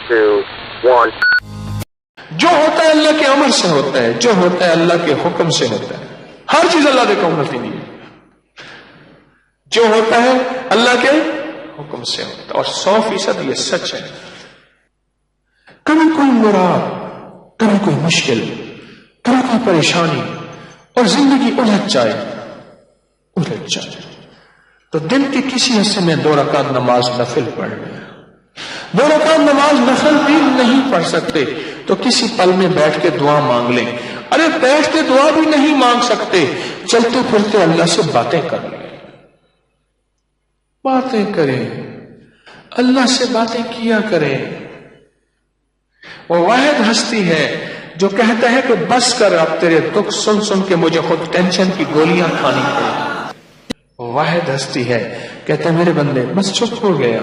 2, 1. جو ہوتا ہے اللہ کے امر سے ہوتا ہے، جو ہوتا ہے اللہ کے حکم سے ہوتا ہے. ہر چیز اللہ کے حکم سے نہیں ہے، جو ہوتا ہے اللہ کے حکم سے ہوتا ہے، اور 100% یہ سچ ہے. کبھی کوئی مراد، کبھی کوئی مشکل، کبھی کوئی پریشانی اور زندگی الجھ جائے تو دن کے کسی حصے میں 2 رکعت نماز نفل پڑھ لیں. 2 رکعت نماز نفل بھی نہیں پڑھ سکتے تو کسی پل میں بیٹھ کے دعا مانگ لیں. ارے بیٹھ کے دعا بھی نہیں مانگ سکتے، چلتے پھرتے اللہ سے باتیں کر لیں. باتیں کریں، اللہ سے باتیں کیا کریں. وہ واحد ہستی ہے جو کہتا ہے کہ بس کر، اب تیرے دکھ سن سن کے مجھے خود ٹینشن کی گولیاں کھانی پڑی. وہ واحد ہستی ہے کہتا ہے میرے بندے بس چپ ہو گیا،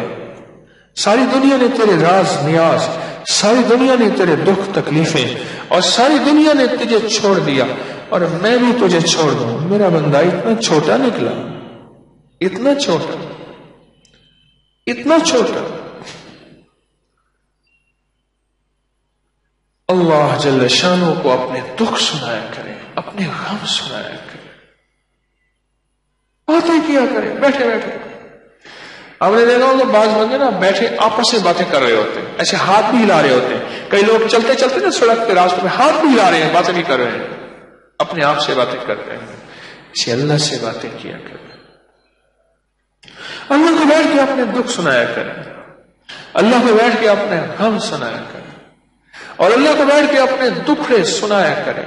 ساری دنیا نے تیرے راز نیاز، ساری دنیا نے تیرے دکھ تکلیفیں اور ساری دنیا نے تجھے چھوڑ دیا اور میں بھی تجھے چھوڑ دوں. میرا بندہ اتنا چھوٹا نکلا، اتنا چھوٹا، اتنا چھوٹا. اللہ جل شانہ کو اپنے دکھ سنایا کریں، اپنے غم سنایا کریں، باتیں کیا کریں بیٹھے بیٹھے. آپ نے دیکھا ہوگا بعض بندے نا بیٹھے آپس میں باتیں کر رہے ہوتے ہیں، ایسے ہاتھ بھی ہلا رہے ہوتے ہیں. کئی لوگ چلتے چلتے نا سڑک کے راستے میں ہاتھ بھی ہلا رہے ہیں، باتیں بھی کر رہے ہیں، اپنے آپ سے باتیں کرتے ہیں. اسے اللہ سے باتیں کیا کریں، اللہ کو بیٹھ کے اپنے دکھ سنایا کریں، اللہ کو بیٹھ کے اپنے غم سنایا کریں، اور اللہ کو بیٹھ کے اپنے دکھڑے سنایا کریں.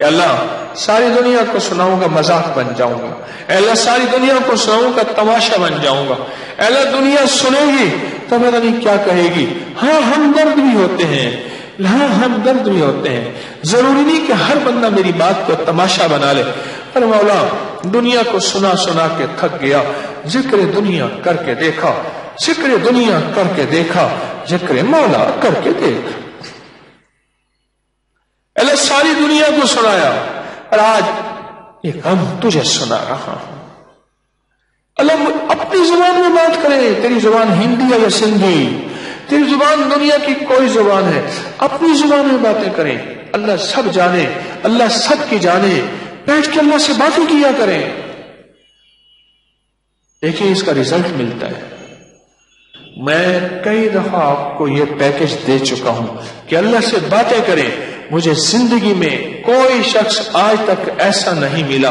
اے اللہ ساری دنیا کو سناؤں گا مذاق بن جاؤں گا، اے اللہ ساری دنیا کو سناؤں گا تماشا بن جاؤں گا. اے اللہ دنیا سنے گی تو پتہ نہیں کیا کہے گی. ہاں ہمدرد بھی ہوتے ہیں، ہاں ہمدرد بھی ہوتے ہیں. ضروری نہیں کہ ہر بندہ میری بات کو تماشا بنا لے. پر مولا دنیا کو سنا سنا کے تھک گیا، ذکر دنیا کر کے دیکھا، ذکر دنیا کر کے دیکھا، ذکر مولا کر کے دیکھا. اللہ ساری دنیا کو سنایا اور آج یہ غم تجھے سنا رہا ہوں. اللہ اپنی زبان میں بات کرے، تیری زبان ہندی ہے یا سندھی، تیری زبان دنیا کی کوئی زبان ہے، اپنی زبان میں باتیں کریں. اللہ سب جانے، اللہ سب کی جانے. بیٹھ کے اللہ سے باتیں کیا کریں. دیکھیں اس کا رزلٹ ملتا ہے. میں کئی دفعہ آپ کو یہ پیکج دے چکا ہوں کہ اللہ سے باتیں کریں. مجھے زندگی میں کوئی شخص آج تک ایسا نہیں ملا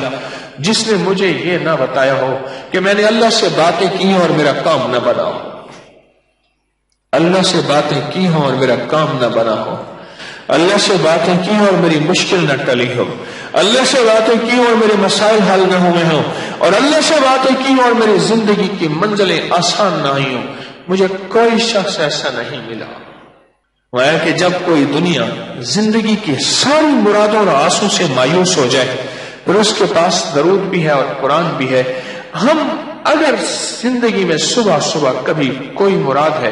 جس نے مجھے یہ نہ بتایا ہو کہ میں نے اللہ سے باتیں کی اور میرا کام نہ بنا ہو. اللہ سے باتیں کی ہوں اور میرا کام نہ بنا ہو. اللہ سے باتیں کی اور میری مشکل نہ ٹلی ہو. اللہ سے باتیں کی اور میرے مسائل حل نہ ہوئے ہوں. اور اللہ سے باتیں کی اور میری زندگی کی منزلیں آسان نہ ہوئی ہوں. مجھے کوئی شخص ایسا نہیں ملا. وہ ہے کہ جب کوئی دنیا زندگی کی ساری مرادوں اور آسوں سے مایوس ہو جائے پھر اس کے پاس درود بھی ہے اور قرآن بھی ہے. ہم اگر زندگی میں صبح صبح کبھی کوئی مراد ہے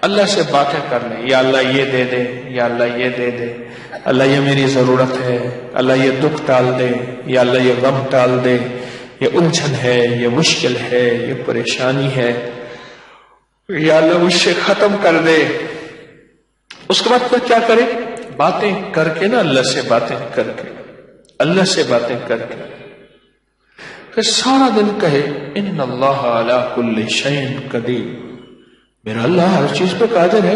اللہ سے باتیں کر لیں، یا اللہ یہ دے دے، یا اللہ یہ دے دے، اللہ یہ میری ضرورت ہے، اللہ یہ دکھ ٹال دے، یا اللہ یہ غم ٹال دے، یہ الجھن ہے، یہ مشکل ہے، یہ پریشانی ہے، یا اللہ مجھ سے ختم کر دے. اس کے بعد پھر کیا کرے؟ باتیں کر کے نا، اللہ سے باتیں کر کے، اللہ سے باتیں کر کے پھر سارا دن کہے ان اللہ علی کل شیء قدیر. میرا اللہ ہر چیز پہ قادر ہے.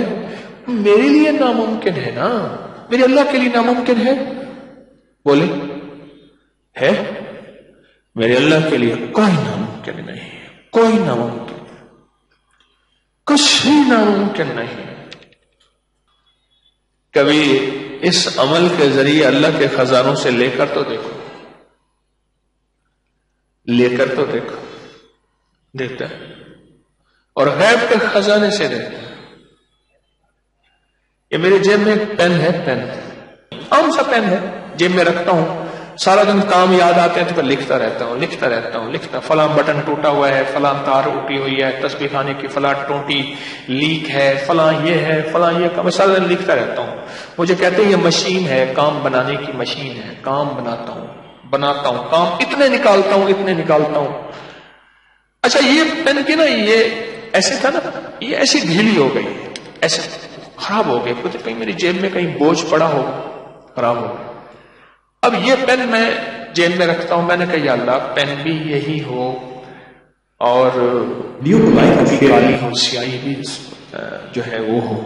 میرے لیے ناممکن ہے نا، میرے اللہ کے لیے ناممکن ہے؟ بولے ہے؟ میرے اللہ کے لیے کوئی ناممکن نہیں، کوئی ناممکن، کچھ بھی ناممکن نہیں. کبھی اس عمل کے ذریعے اللہ کے خزانوں سے لے کر تو دیکھو، لے کر تو دیکھو، دیکھتا ہے. اور غیب کے خزانے سے دیکھتا ہے. یہ میرے جیب میں ایک پین ہے، پین عام سا پین ہے، جیب میں رکھتا ہوں. سارا دن کام یاد آتے ہیں تو پھر لکھتا رہتا ہوں، لکھتا رہتا ہوں، لکھتا. فلاں بٹن ٹوٹا ہوا ہے، فلاں تار اٹھی ہوئی ہے، تسبیح خانے کی فلاں ٹوٹی لیک ہے، فلاں یہ ہے، فلاں یہ کام. میں سارا دن لکھتا رہتا ہوں. مجھے کہتے ہیں یہ مشین ہے، کام بنانے کی مشین ہے، کام بناتا ہوں، کام اتنے نکالتا ہوں. اچھا یہ پین کی نا یہ ایسے تھا نا، یہ ایسی ڈھیلی ہو گئی، ایسے خراب ہو گئی، کچھ کہیں میری جیب میں کہیں بوجھ پڑا ہو، خراب ہو گئی۔ اب یہ پین میں جیب میں رکھتا ہوں، میں نے کہا یا اللہ پین بھی یہی ہو اور کالی ہو، سیاہی بھی جو ہے وہ ہو،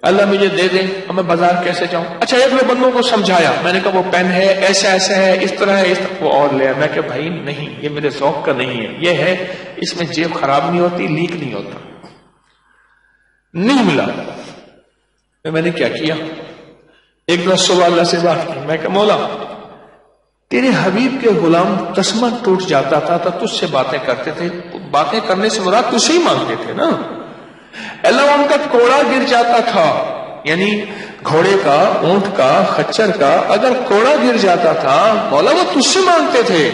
اللہ مجھے دے دیں، اب میں بازار کیسے جاؤں؟ اچھا ایک دو بندوں کو سمجھایا، میں نے کہا وہ پین ہے ایسا ایسا ہے، اس طرح ہے، اس طرح، وہ اور لیا، میں کہ بھائی نہیں، یہ میرے ذوق کا نہیں ہے، یہ ہے اس میں جیب خراب نہیں ہوتی، لیک نہیں ہوتا، نہیں ملا۔ میں نے کیا کیا، ایک دن صبح اللہ سے بات کی، میں کہ مولا تیرے حبیب کے غلام تسمہ ٹوٹ جاتا تھا تو تجھ سے باتیں کرتے تھے، باتیں کرنے سے مراد تجھ سے ہی مانگتے تھے نا، اللہ ان کا کوڑا گر جاتا تھا، یعنی گھوڑے کا، اونٹ کا، خچر کا اگر کوڑا گر جاتا تھا مولا وہ تجھ سے مانگتے تھے،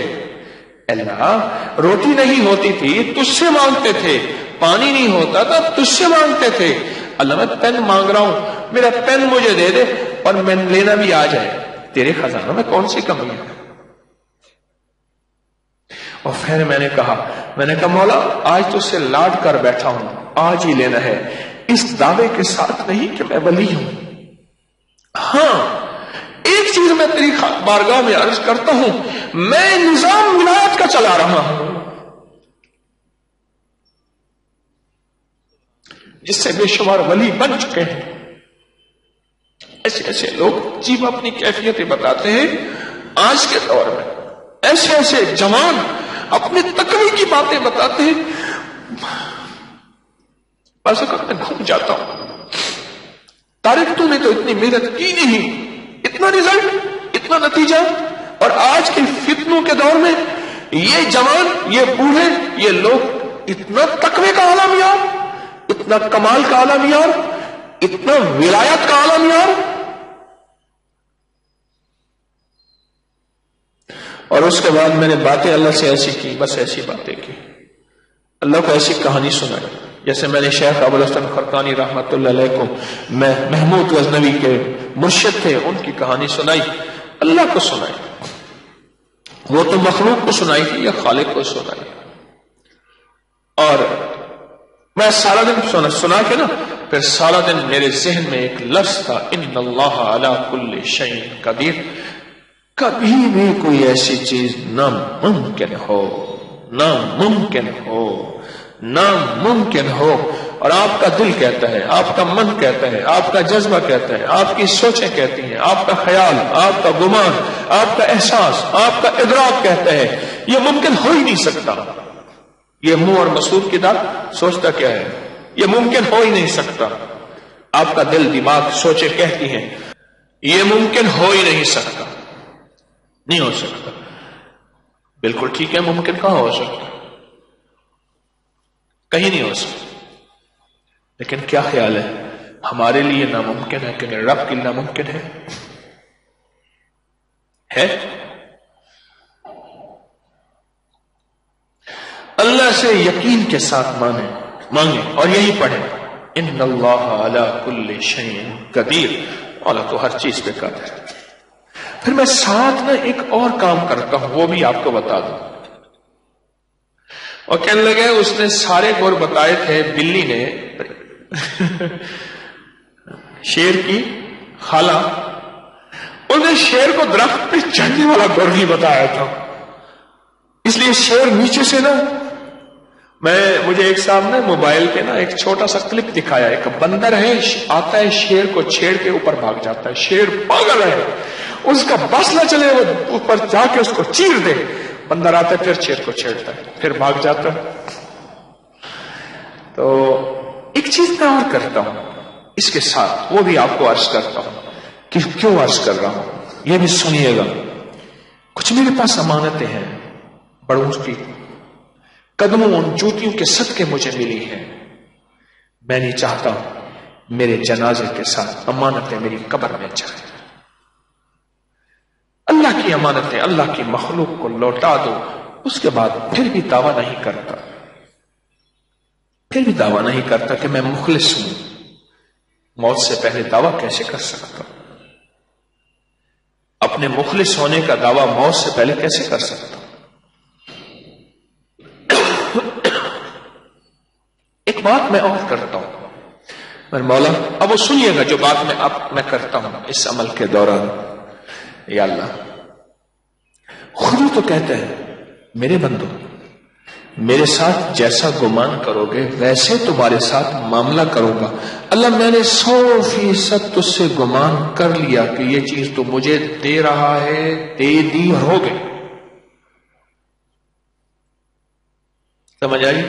اللہ روٹی نہیں ہوتی تھی تجھ سے مانگتے تھے، پانی نہیں ہوتا تھا تجھ سے مانگتے تھے، اللہ میں پین مانگ رہا ہوں، میرا پین مجھے دے دے اور میں لینا بھی آ جائے، تیرے خزانوں میں کون سی کمی ہے؟ اور پھر میں نے کہا مولا آج تو سے لاڈ کر بیٹھا ہوں، آج ہی لینا ہے، اس دعوے کے ساتھ نہیں کہ میں ولی ہوں، ہاں ایک چیز میں تیری بارگاہ میں عرض کرتا ہوں، میں نظام ولایت کا چلا رہا ہوں جس سے بے شمار ولی بن چکے ہیں، ایسے ایسے لوگ جیب اپنی کیفیتیں بتاتے ہیں آج کے دور میں، ایسے ایسے جوان اپنے تقوی کی باتیں بتاتے ہیں، ایسا کرتے گھوم جاتا ہوں، طارق تو نے تو اتنی محنت کی نہیں، اتنا رزلٹ، اتنا نتیجہ، اور آج کے فتنوں کے دور میں یہ جوان، یہ بوڑھے، یہ لوگ اتنا تقوی کا عالم یار، اتنا کمال کا عالم یار، اتنا ولایت کا عالم یار، اور اس کے بعد میں نے باتیں اللہ سے ایسی کی، بس ایسی باتیں کی، اللہ کو ایسی کہانی سنائی، جیسے میں نے شیخ ابوالحسن خرقانی رحمۃ اللہ علیہ کو، میں محمود غزنوی کے مرشد تھے، ان کی کہانی سنائی، اللہ کو سنائی، وہ تو مخلوق کو سنائی تھی یا خالق کو سنائی، اور میں سارا دن سنا کے نا، پھر سارا دن میرے ذہن میں ایک لفظ تھا، ان اللہ علی کل شیء قدیر، کبھی بھی کوئی ایسی چیز ناممکن ہو، ناممکن ہو، ناممکن ہو، اور آپ کا دل کہتا ہے، آپ کا من کہتا ہے، آپ کا جذبہ کہتا ہے، آپ کی سوچیں کہتی ہیں، آپ کا خیال، آپ کا گمان، آپ کا احساس، آپ کا ادراک کہتا ہے یہ ممکن ہو ہی نہیں سکتا، یہ منہ اور مسعود کی داد سوچتا کیا ہے، یہ ممکن ہو ہی نہیں سکتا، آپ کا دل، دماغ، سوچیں کہتی ہیں یہ ممکن ہو ہی نہیں سکتا، نہیں ہو سکتا، بالکل ٹھیک ہے، ممکن کہاں ہو سکتا، کہیں نہیں ہو سکتا، لیکن کیا خیال ہے ہمارے لیے ناممکن ہے کہ میرے رب کے لیے ناممکن ہے؟ اللہ سے یقین کے ساتھ مانگیں اور یہی پڑھیں، ان اللہ علی کل شیء قدیر، اللہ تو ہر چیز پہ قادر ہے۔ پھر میں ساتھ میں ایک اور کام کرتا ہوں، وہ بھی آپ کو بتا دوں، اور کہنے لگے اس نے سارے گور بتائے تھے، بلی نے شیر کی خالہ، انہیں شیر کو درخت پہ چڑھنے والا گور نہیں بتایا تھا، اس لیے شیر نیچے سے نا، مجھے ایک صاحب نے موبائل پہ نا ایک چھوٹا سا کلپ دکھایا، ایک بندر ہے آتا ہے شیر کو چھیڑ کے اوپر بھاگ جاتا ہے، شیر پاگل ہے، اس کا بس نہ چلے وہ اوپر جا کے اس کو چیر دے، بندر آتا ہے پھر شیر کو چھیڑتا ہے، پھر بھاگ جاتا ہے۔ تو ایک چیز میں اور کرتا ہوں اس کے ساتھ، وہ بھی آپ کو عرض کرتا ہوں کہ کیوں عرض کر رہا ہوں، یہ بھی سنیے گا، کچھ میرے پاس امانتیں ہیں بڑوں کی، قدموں ان جوتیوں کے صدقے مجھے ملی ہیں، میں نہیں چاہتا میرے جنازے کے ساتھ امانتیں میری قبر میں جائیں، اللہ کی امانتیں اللہ کی مخلوق کو لوٹا دو، اس کے بعد پھر بھی دعویٰ نہیں کرتا کہ میں مخلص ہوں، موت سے پہلے دعویٰ کیسے کر سکتا ہوں، اپنے مخلص ہونے کا دعویٰ موت سے پہلے کیسے کر سکتا ہوں؟ ایک ایک بات میں اور کرتا ہوں میرے مولا، اب وہ سنیے گا جو بات میں کرتا ہوں اس عمل کے دوران. یا اللہ، خود ہی تو کہتے ہیں میرے بندو میرے ساتھ جیسا گمان کرو گے ویسے تمہارے ساتھ معاملہ کروں گا. اللہ، میں نے 100% تجھ سے گمان کر لیا کہ یہ چیز تو مجھے دے رہا ہے، دے دی اور ہو گئی. سمجھ آئی؟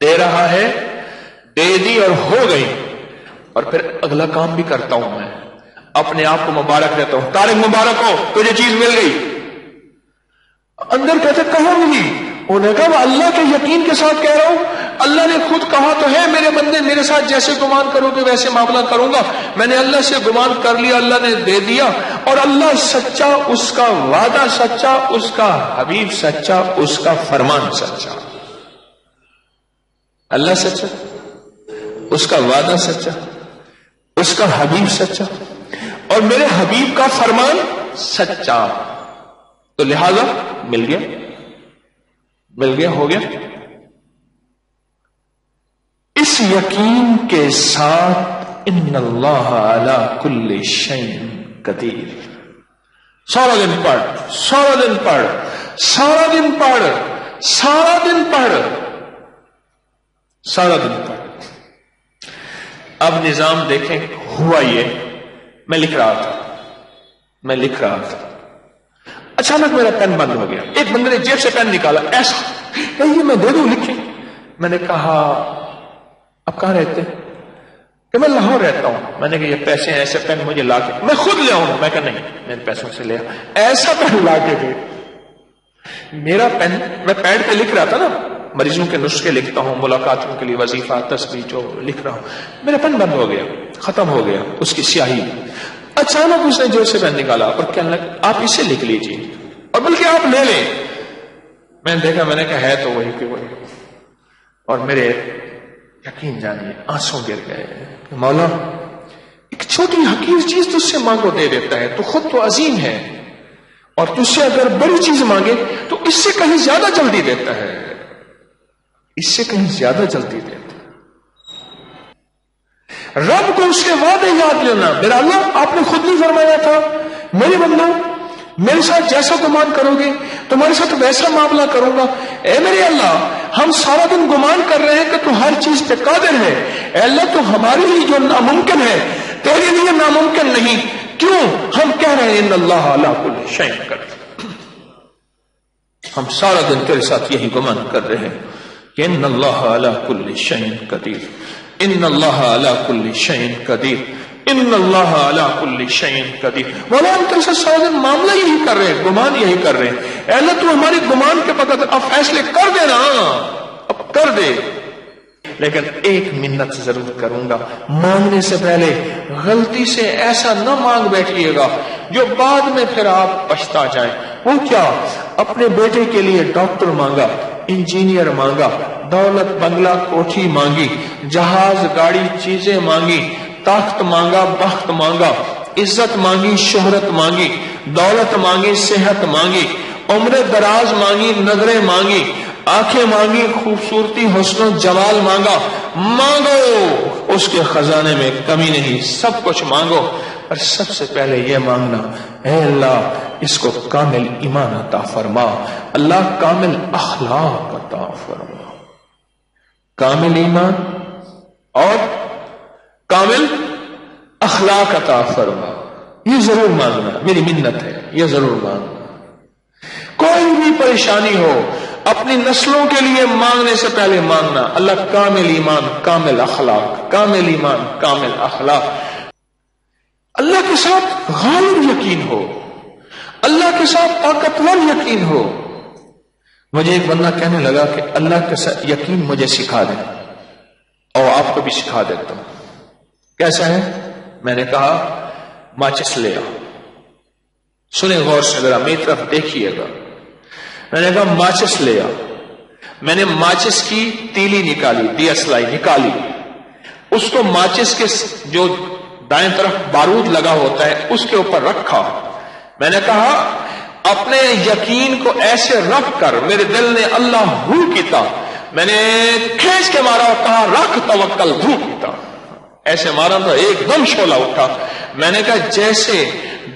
دے رہا ہے، دے دی اور ہو گئی. اور پھر اگلا کام بھی کرتا ہوں میں، اپنے آپ کو مبارک دیتا ہوں. طارق مبارک ہو، تجھے چیز مل گئی. اندر کہتے کہاں ملی؟ انہوں نے کہا اللہ کے یقین کے ساتھ کہہ رہا ہوں. اللہ نے خود کہا تو ہے میرے بندے میرے ساتھ جیسے گمان کرو گے ویسے معاملہ کروں گا. میں نے اللہ سے گمان کر لیا، اللہ نے دے دیا. اور اللہ سچا، اس کا وعدہ سچا، اس کا حبیب سچا، اس کا فرمان سچا. اللہ سچا، اس کا وعدہ سچا، اس کا حبیب سچا، اور میرے حبیب کا فرمان سچا. تو لہذا مل گیا، ہو گیا. اس یقین کے ساتھ ان اللہ علی کل شیء قدیر. سارا دن پڑھ، سارا دن پڑھ، سارا دن پڑھ، سارا دن پڑھ، سارا دن پڑھ. اب نظام دیکھیں ہوا یہ. میں لکھ رہا تھا اچانک میرا پین بند ہو گیا. ایک بندے نے جیب سے پین نکالا، ایسا یہ میں دے دوں لکھیں. میں نے کہا اب کہاں رہتے؟ کہ میں لاہور رہتا ہوں. میں نے کہا یہ پیسے ہیں، ایسے پین مجھے لا کے میں خود لے آؤں. میں کہا نہیں، میں پیسوں سے لیا. ایسا پین لا کے دے. میرا پین، میں پیڈ پہ لکھ رہا تھا نا، مریضوں کے نسخے لکھتا ہوں، ملاقاتوں کے لیے وظیفہ تسبیح جو لکھ رہا ہوں. میرا پین بند ہو گیا، ختم ہو گیا اس کی سیاہی. اچانک اس نے جو سے پین نکالا اور کہنے لگا آپ اسے لکھ لیجیے اور بلکہ آپ لے لیں. میں نے دیکھا، میں نے کہا ہے تو وہی کہ وہی. اور میرے یقین جانیے آنسوں گر گئے کہ مولا ایک چھوٹی حقیر چیز تجھ سے مانگو دے دیتا ہے، تو خود تو عظیم ہے، اور تجھ سے اگر بڑی چیز مانگے تو اس سے کہیں زیادہ جلدی دیتا ہے، اس سے کہیں زیادہ جلدی دیتا ہے. رب کو اس کے وعدے یاد لینا. میرا اللہ، آپ نے خود نہیں فرمایا تھا میرے بندو میرے ساتھ جیسا گمان کرو گے تمہارے ساتھ ویسا معاملہ کروں گا. اے میرے اللہ، ہم سارا دن گمان کر رہے ہیں کہ تو ہر چیز پہ قادر ہے. اے اللہ، تو ہمارے لیے جو ناممکن ہے تیرے لیے ناممکن نہیں. کیوں؟ ہم کہہ رہے ہیں ان اللہ علی کل شیء قدیر. ہم سارا دن تیرے ساتھ یہی گمان کر رہے ہیں کہ ان اللہ علی کل شیء قدیر، ان اللہ علی کل شیء قدیر، ان اللہ علی کل شیء قدیر. مولا، ہم تیرے سے سارا دن معاملہ یہی کر رہے ہیں، گمان یہی کر رہے ہیں. اے اللہ، تو ہماری گمان کے بغیر اب فیصلے کر دے نا، اب کر دے. لیکن ایک منت ضرور کروں گا، مانگنے سے پہلے غلطی سے ایسا نہ مانگ بیٹھیے گا جو بعد میں پھر آپ پچھتا جائیں. وہ کیا؟ اپنے بیٹے کے لیے ڈاکٹر مانگا، انجینئر مانگا، دولت بنگلہ کوٹھی مانگی، جہاز گاڑی چیزیں مانگی، طاقت مانگا، بخت مانگا، عزت مانگی، شہرت مانگی، دولت مانگی، صحت مانگی، عمر دراز مانگی، نظریں مانگی، آنکھیں مانگی، خوبصورتی، حسن و جمال مانگا. مانگو، اس کے خزانے میں کمی نہیں، سب کچھ مانگو. اور سب سے پہلے یہ مانگنا، اے اللہ اس کو کامل ایمان عطا فرما، اللہ کامل اخلاق عطا فرما. کامل ایمان اور کامل اخلاق عطا فرما. یہ ضرور مانگنا، میری منت ہے، یہ ضرور مانگنا. کوئی بھی پریشانی ہو اپنی نسلوں کے لیے مانگنے سے پہلے مانگنا، اللہ کامل ایمان کامل اخلاق، کامل ایمان کامل اخلاق. اللہ کے ساتھ غالب یقین ہو، اللہ کے ساتھ طاقتور یقین ہو. مجھے ایک بندہ کہنے لگا کہ اللہ کے ساتھ یقین مجھے سکھا دے، اور آپ کو بھی سکھا دیتا ہوں. کیسا ہے؟ میں نے کہا ماچس لے آؤ. سنیں غور سے، ذرا میری طرف دیکھیے گا. میں نے کہا ماچس لے آؤ. میں نے ماچس کی تیلی نکالی، دیاسلائی نکالی، اس کو ماچس کے جو دائیں طرف بارود لگا ہوتا ہے اس کے اوپر رکھا. میں نے کہا اپنے یقین کو ایسے رکھ کر، میرے دل نے اللہ ہو کیتا، میں نے کھینچ کے مارا اور کہا رکھ توکل، دھوپ کی طرح ایسے مارا تو ایک دم شعلہ اٹھا. میں نے کہا جیسے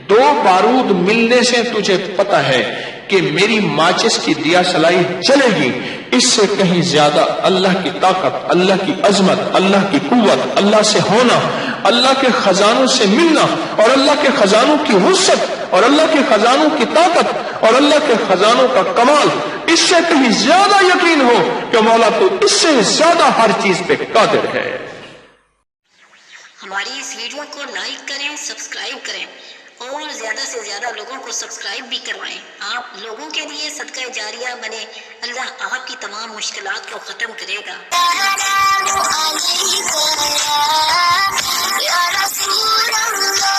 دو بارود ملنے سے تجھے پتا ہے کہ میری ماچس کی دیا سلائی چلے گی، اس سے کہیں زیادہ اللہ کی طاقت، اللہ کی عظمت، اللہ کی قوت، اللہ سے ہونا، اللہ کے خزانوں سے ملنا اور اللہ کے خزانوں کی وسعت اور اللہ کے خزانوں کی طاقت اور اللہ کے خزانوں کا کمال، اس سے کہیں زیادہ یقین ہو کہ مولا تو اس سے زیادہ ہر چیز پہ قادر ہے. ہماری اس ویڈیو کو لائک کریں، سبسکرائب کریں اور زیادہ سے زیادہ لوگوں کو سبسکرائب بھی کروائیں. آپ لوگوں کے لیے صدقہ جاریہ بنے. اللہ آپ کی تمام مشکلات کو ختم کرے گا. یا رسول اللہ